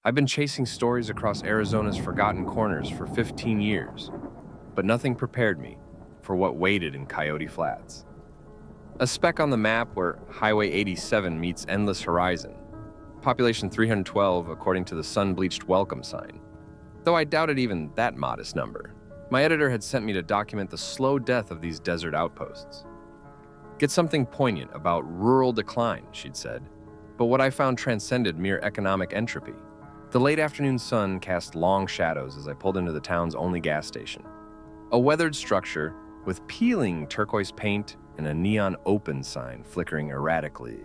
I've been chasing stories across Arizona's forgotten corners for 15 years, but nothing prepared me for what waited in Coyote Flats. A speck on the map where Highway 87 meets endless horizon. Population 312 according to the sun-bleached welcome sign. Though I doubted even that modest number. My editor had sent me to document the slow death of these desert outposts. Get something poignant about rural decline, she'd said, but what I found transcended mere economic entropy. The late afternoon sun cast long shadows as I pulled into the town's only gas station. A weathered structure with peeling turquoise paint and a neon open sign flickering erratically.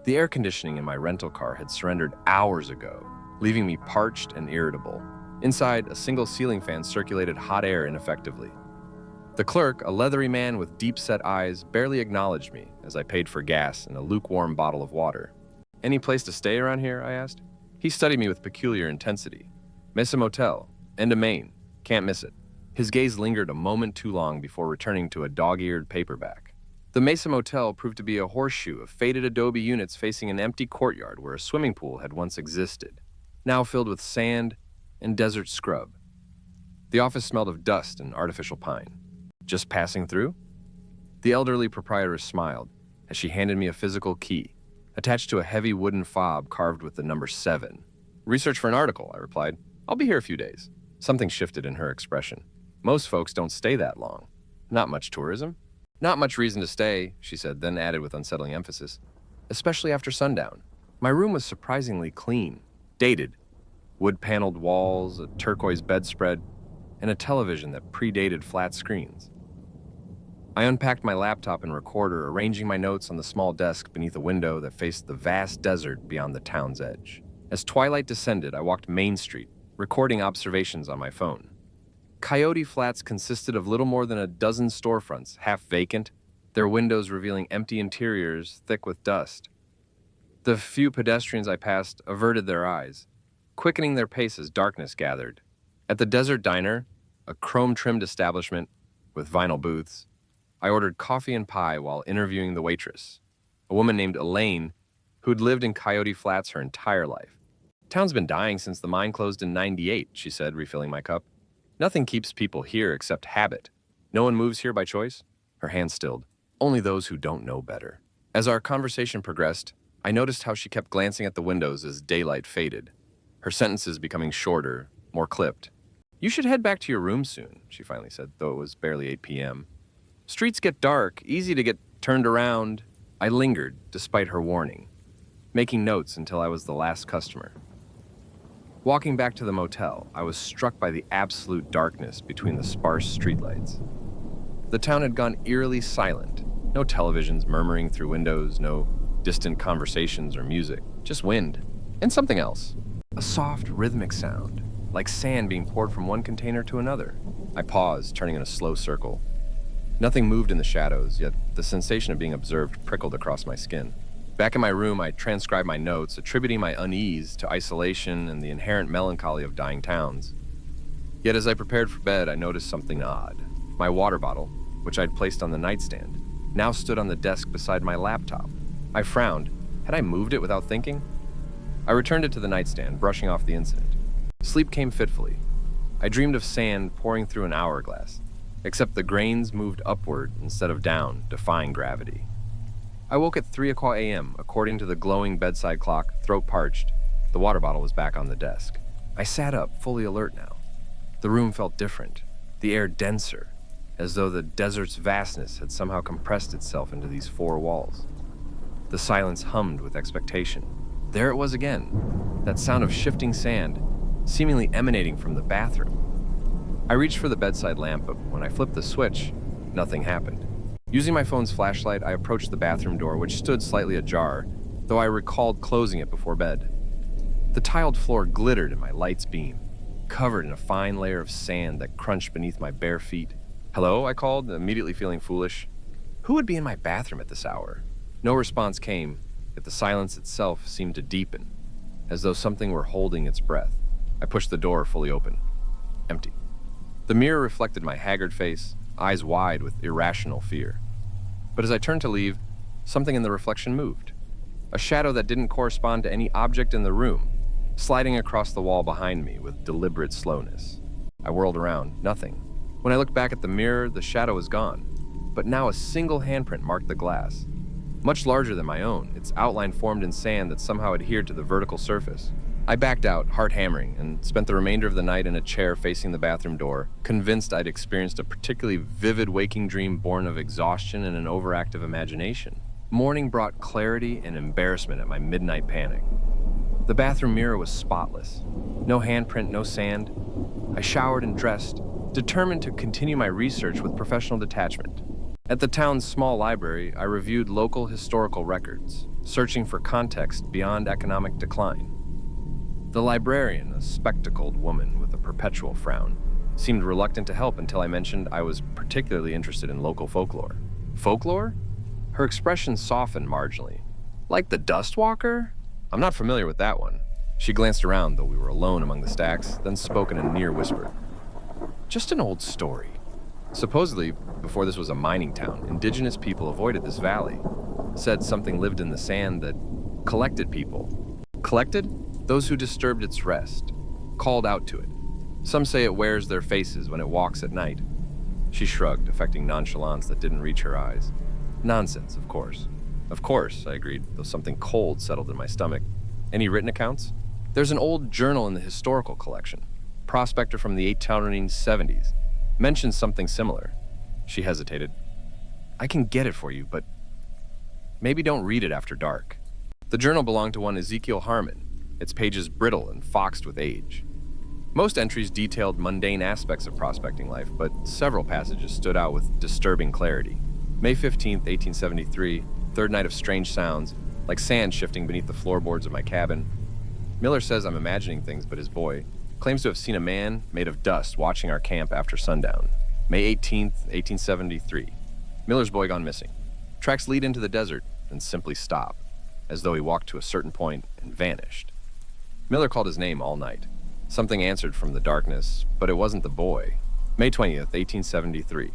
The air conditioning in my rental car had surrendered hours ago, leaving me parched and irritable. Inside, a single ceiling fan circulated hot air ineffectively. The clerk, a leathery man with deep-set eyes, barely acknowledged me as I paid for gas and a lukewarm bottle of water. "Any place to stay around here?" I asked. He studied me with peculiar intensity. "Mesa Motel, end of Maine. Can't miss it." His gaze lingered a moment too long before returning to a dog-eared paperback. The Mesa Motel proved to be a horseshoe of faded adobe units facing an empty courtyard where a swimming pool had once existed, now filled with sand and desert scrub. The office smelled of dust and artificial pine. "Just passing through?" The elderly proprietress smiled as she handed me a physical key, attached to a heavy wooden fob carved with the number 7. "Research for an article," I replied. "I'll be here a few days." Something shifted in her expression. "Most folks don't stay that long. Not much tourism." "Not much reason to stay," she said, then added with unsettling emphasis. "Especially after sundown." My room was surprisingly clean, dated. Wood-paneled walls, a turquoise bedspread, and a television that predated flat screens. I unpacked my laptop and recorder, arranging my notes on the small desk beneath a window that faced the vast desert beyond the town's edge. As twilight descended, I walked Main Street, recording observations on my phone. Coyote Flats consisted of little more than a dozen storefronts, half vacant, their windows revealing empty interiors thick with dust. The few pedestrians I passed averted their eyes, quickening their pace as darkness gathered. At the Desert Diner, a chrome-trimmed establishment with vinyl booths, I ordered coffee and pie while interviewing the waitress, a woman named Elaine who'd lived in Coyote Flats her entire life. "Town's been dying since the mine closed in '98, she said, refilling my cup. "Nothing keeps people here except habit. No one moves here by choice." Her hand stilled. "Only those who don't know better." As our conversation progressed, I noticed how she kept glancing at the windows as daylight faded, her sentences becoming shorter, more clipped. "You should head back to your room soon," she finally said, though it was barely 8 p.m. "Streets get dark, easy to get turned around." I lingered, despite her warning, making notes until I was the last customer. Walking back to the motel, I was struck by the absolute darkness between the sparse streetlights. The town had gone eerily silent. No televisions murmuring through windows, no distant conversations or music, just wind and something else. A soft, rhythmic sound, like sand being poured from one container to another. I paused, turning in a slow circle. Nothing moved in the shadows, yet the sensation of being observed prickled across my skin. Back in my room, I transcribed my notes, attributing my unease to isolation and the inherent melancholy of dying towns. Yet as I prepared for bed, I noticed something odd. My water bottle, which I'd placed on the nightstand, now stood on the desk beside my laptop. I frowned. Had I moved it without thinking? I returned it to the nightstand, brushing off the incident. Sleep came fitfully. I dreamed of sand pouring through an hourglass, except the grains moved upward instead of down, defying gravity. I woke at 3 a.m., according to the glowing bedside clock, throat parched. The water bottle was back on the desk. I sat up, fully alert now. The room felt different, the air denser, as though the desert's vastness had somehow compressed itself into these 4 walls. The silence hummed with expectation. There it was again, that sound of shifting sand, seemingly emanating from the bathroom. I reached for the bedside lamp, but when I flipped the switch, nothing happened. Using my phone's flashlight, I approached the bathroom door, which stood slightly ajar, though I recalled closing it before bed. The tiled floor glittered in my light's beam, covered in a fine layer of sand that crunched beneath my bare feet. "Hello?" I called, immediately feeling foolish. Who would be in my bathroom at this hour? No response came, yet the silence itself seemed to deepen, as though something were holding its breath. I pushed the door fully open. Empty. The mirror reflected my haggard face, eyes wide with irrational fear. But as I turned to leave, something in the reflection moved. A shadow that didn't correspond to any object in the room, sliding across the wall behind me with deliberate slowness. I whirled around, nothing. When I looked back at the mirror, the shadow was gone, but now a single handprint marked the glass. Much larger than my own, its outline formed in sand that somehow adhered to the vertical surface. I backed out, heart hammering, and spent the remainder of the night in a chair facing the bathroom door, convinced I'd experienced a particularly vivid waking dream born of exhaustion and an overactive imagination. Morning brought clarity and embarrassment at my midnight panic. The bathroom mirror was spotless. No handprint, no sand. I showered and dressed, determined to continue my research with professional detachment. At the town's small library, I reviewed local historical records, searching for context beyond economic decline. The librarian, a spectacled woman with a perpetual frown, seemed reluctant to help until I mentioned I was particularly interested in local folklore. Folklore? Her expression softened marginally. Like the Dustwalker? I'm not familiar with that one. She glanced around, though we were alone among the stacks, then spoke in a near whisper. Just an old story. Supposedly, before this was a mining town, indigenous people avoided this valley. Said something lived in the sand that collected people. Collected? Those who disturbed its rest. Called out to it. Some say it wears their faces when it walks at night. She shrugged, affecting nonchalance that didn't reach her eyes. Nonsense, of course. Of course, I agreed, though something cold settled in my stomach. Any written accounts? There's an old journal in the historical collection. Prospector from the 1870s. Mentions something similar. She hesitated. I can get it for you, but maybe don't read it after dark. The journal belonged to one Ezekiel Harmon, its pages brittle and foxed with age. Most entries detailed mundane aspects of prospecting life, but several passages stood out with disturbing clarity. May 15th, 1873, third night of strange sounds, like sand shifting beneath the floorboards of my cabin. Miller says I'm imagining things, but his boy claims to have seen a man made of dust watching our camp after sundown. May 18th, 1873. Miller's boy gone missing. Tracks lead into the desert and simply stop, as though he walked to a certain point and vanished. Miller called his name all night. Something answered from the darkness, but it wasn't the boy. May 20th, 1873.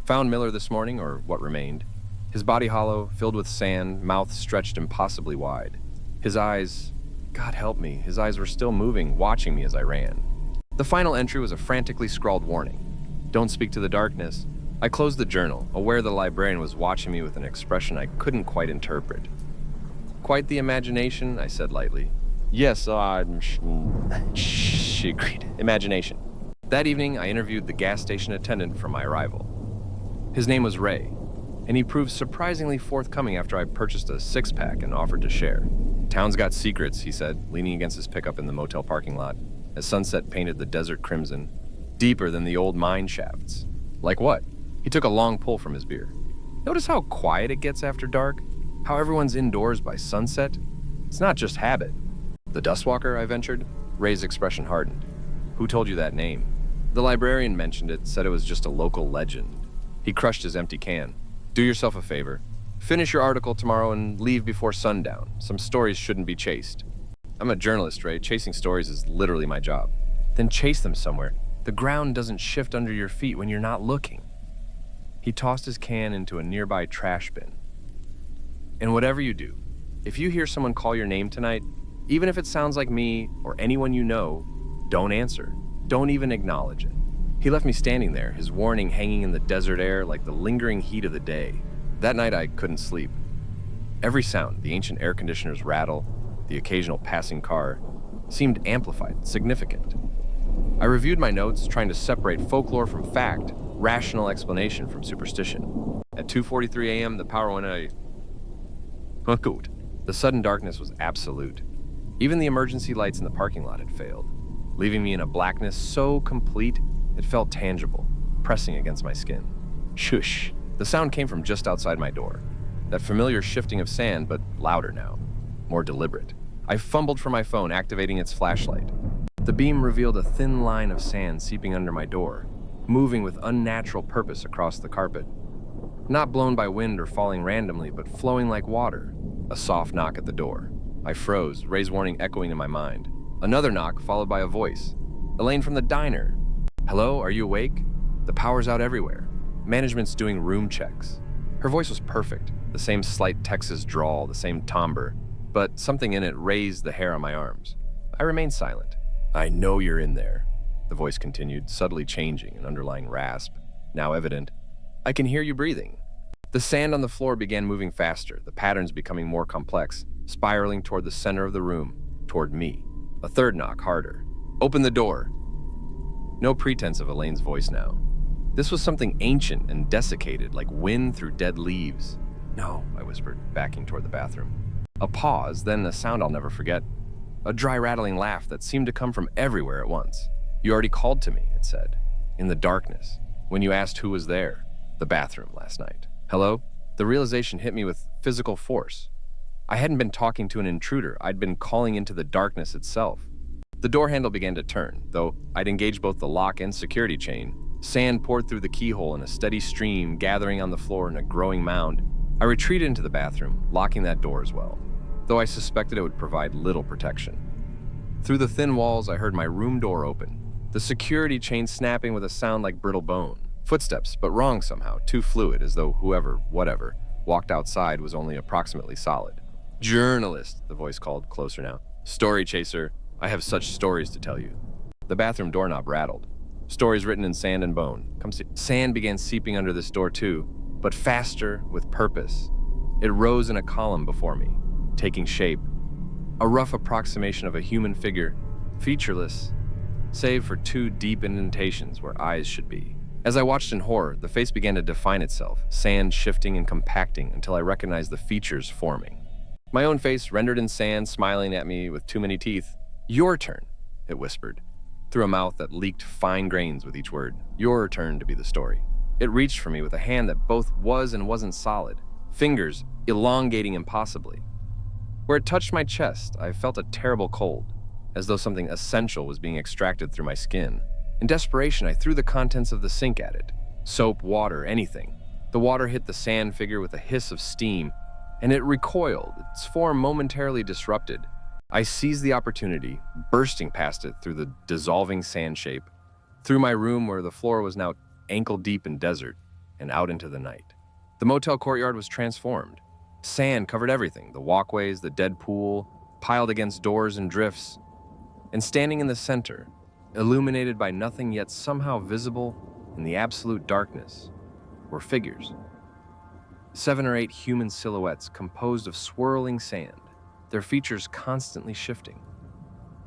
Found Miller this morning, or what remained. His body hollow, filled with sand, mouth stretched impossibly wide. His eyes, God help me, his eyes were still moving, watching me as I ran. The final entry was a frantically scrawled warning. Don't speak to the darkness. I closed the journal, aware the librarian was watching me with an expression I couldn't quite interpret. Quite the imagination, I said lightly. Yes, she agreed. Imagination. That evening, I interviewed the gas station attendant from my arrival. His name was Ray, and he proved surprisingly forthcoming after I purchased a six-pack and offered to share. Town's got secrets, he said, leaning against his pickup in the motel parking lot, as sunset painted the desert crimson, deeper than the old mine shafts. Like what? He took a long pull from his beer. Notice how quiet it gets after dark? How everyone's indoors by sunset? It's not just habit. The Dustwalker, I ventured. Ray's expression hardened. Who told you that name? The librarian mentioned it, said it was just a local legend. He crushed his empty can. Do yourself a favor. Finish your article tomorrow and leave before sundown. Some stories shouldn't be chased. I'm a journalist, Ray. Chasing stories is literally my job. Then chase them somewhere. The ground doesn't shift under your feet when you're not looking. He tossed his can into a nearby trash bin. And whatever you do, if you hear someone call your name tonight, even if it sounds like me or anyone you know, don't answer. Don't even acknowledge it. He left me standing there, his warning hanging in the desert air like the lingering heat of the day. That night I couldn't sleep. Every sound, the ancient air conditioner's rattle, the occasional passing car, seemed amplified, significant. I reviewed my notes, trying to separate folklore from fact, rational explanation from superstition. At 2:43 a.m., the power went out. Good. The sudden darkness was absolute. Even the emergency lights in the parking lot had failed, leaving me in a blackness so complete it felt tangible, pressing against my skin. Shush. The sound came from just outside my door. That familiar shifting of sand, but louder now, more deliberate. I fumbled for my phone, activating its flashlight. The beam revealed a thin line of sand seeping under my door, moving with unnatural purpose across the carpet. Not blown by wind or falling randomly, but flowing like water. A soft knock at the door. I froze, Ray's warning echoing in my mind. Another knock, followed by a voice. Elaine from the diner. Hello, are you awake? The power's out everywhere. Management's doing room checks. Her voice was perfect, the same slight Texas drawl, the same timbre, but something in it raised the hair on my arms. I remained silent. "I know you're in there," the voice continued, subtly changing, an underlying rasp, now evident. "I can hear you breathing." The sand on the floor began moving faster, the patterns becoming more complex, spiraling toward the center of the room, toward me. A third knock, harder. "Open the door." No pretense of Elaine's voice now. This was something ancient and desiccated, like wind through dead leaves. "No," I whispered, backing toward the bathroom. A pause, then a sound I'll never forget. A dry, rattling laugh that seemed to come from everywhere at once. "You already called to me," it said. "In the darkness. When you asked who was there. The bathroom last night." "Hello?" The realization hit me with physical force. I hadn't been talking to an intruder. I'd been calling into the darkness itself. The door handle began to turn, though I'd engaged both the lock and security chain. Sand poured through the keyhole in a steady stream, gathering on the floor in a growing mound. I retreated into the bathroom, locking that door as well, though I suspected it would provide little protection. Through the thin walls, I heard my room door open, the security chain snapping with a sound like brittle bone. Footsteps, but wrong somehow, too fluid, as though whoever, whatever, walked outside was only approximately solid. "Journalist," the voice called, closer now. "Story chaser. I have such stories to tell you." The bathroom doorknob rattled. Stories written in sand and bone. Come see. Sand began seeping under this door too, but faster, with purpose. It rose in a column before me, taking shape. A rough approximation of a human figure, featureless, save for two deep indentations where eyes should be. As I watched in horror, the face began to define itself, sand shifting and compacting until I recognized the features forming. My own face, rendered in sand, smiling at me with too many teeth. "Your turn," it whispered, through a mouth that leaked fine grains with each word. "Your turn to be the story." It reached for me with a hand that both was and wasn't solid, fingers elongating impossibly. Where it touched my chest, I felt a terrible cold, as though something essential was being extracted through my skin. In desperation, I threw the contents of the sink at it. Soap, water, anything. The water hit the sand figure with a hiss of steam, and it recoiled, its form momentarily disrupted. I seized the opportunity, bursting past it through the dissolving sand shape, through my room where the floor was now ankle-deep in desert, and out into the night. The motel courtyard was transformed. Sand covered everything, the walkways, the dead pool, piled against doors and drifts. And standing in the center, illuminated by nothing yet somehow visible in the absolute darkness, were figures. 7 or 8 human silhouettes composed of swirling sand, their features constantly shifting,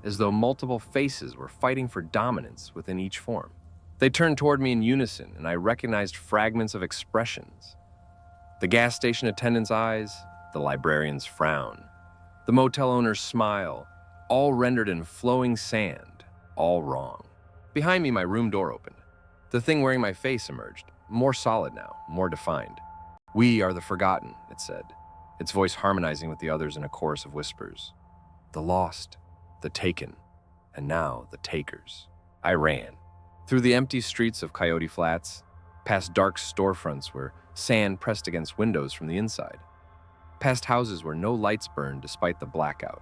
as though multiple faces were fighting for dominance within each form. They turned toward me in unison, and I recognized fragments of expressions. The gas station attendant's eyes, the librarian's frown, the motel owner's smile, all rendered in flowing sand, all wrong. Behind me, my room door opened. The thing wearing my face emerged, more solid now, more defined. "We are the forgotten," it said, its voice harmonizing with the others in a chorus of whispers. "The lost, the taken, and now the takers." I ran. Through the empty streets of Coyote Flats, past dark storefronts where sand pressed against windows from the inside, past houses where no lights burned despite the blackout,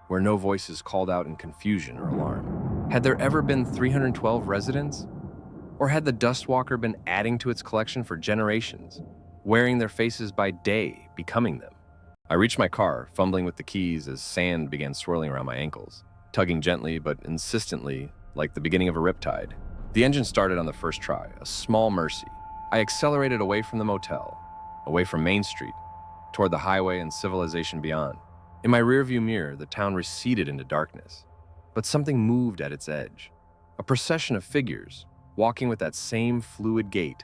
where no voices called out in confusion or alarm. Had there ever been 312 residents? Or had the Dustwalker been adding to its collection for generations, wearing their faces by day, becoming them? I reached my car, fumbling with the keys as sand began swirling around my ankles, tugging gently but insistently, like the beginning of a riptide. The engine started on the first try, a small mercy. I accelerated away from the motel, away from Main Street, toward the highway and civilization beyond. In my rearview mirror, the town receded into darkness, but something moved at its edge. A procession of figures, walking with that same fluid gait,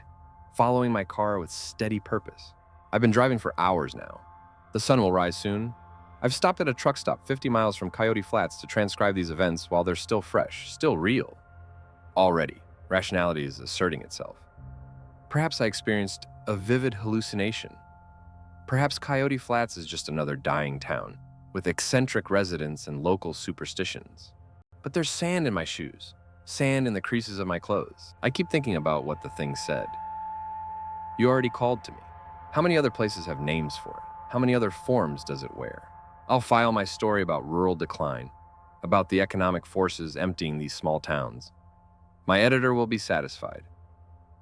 following my car with steady purpose. I've been driving for hours now. The sun will rise soon. I've stopped at a truck stop 50 miles from Coyote Flats to transcribe these events while they're still fresh, still real. Already, rationality is asserting itself. Perhaps I experienced a vivid hallucination. Perhaps Coyote Flats is just another dying town, with eccentric residents and local superstitions. But there's sand in my shoes, sand in the creases of my clothes. I keep thinking about what the thing said. "You already called to me." How many other places have names for it? How many other forms does it wear? I'll file my story about rural decline, about the economic forces emptying these small towns. My editor will be satisfied.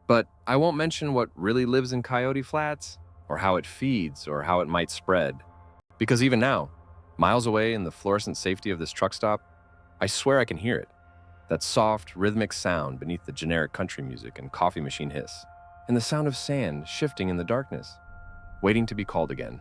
But I won't mention what really lives in Coyote Flats, or how it feeds, or how it might spread. Because even now, miles away in the fluorescent safety of this truck stop, I swear I can hear it. That soft, rhythmic sound beneath the generic country music and coffee machine hiss, and the sound of sand shifting in the darkness, waiting to be called again.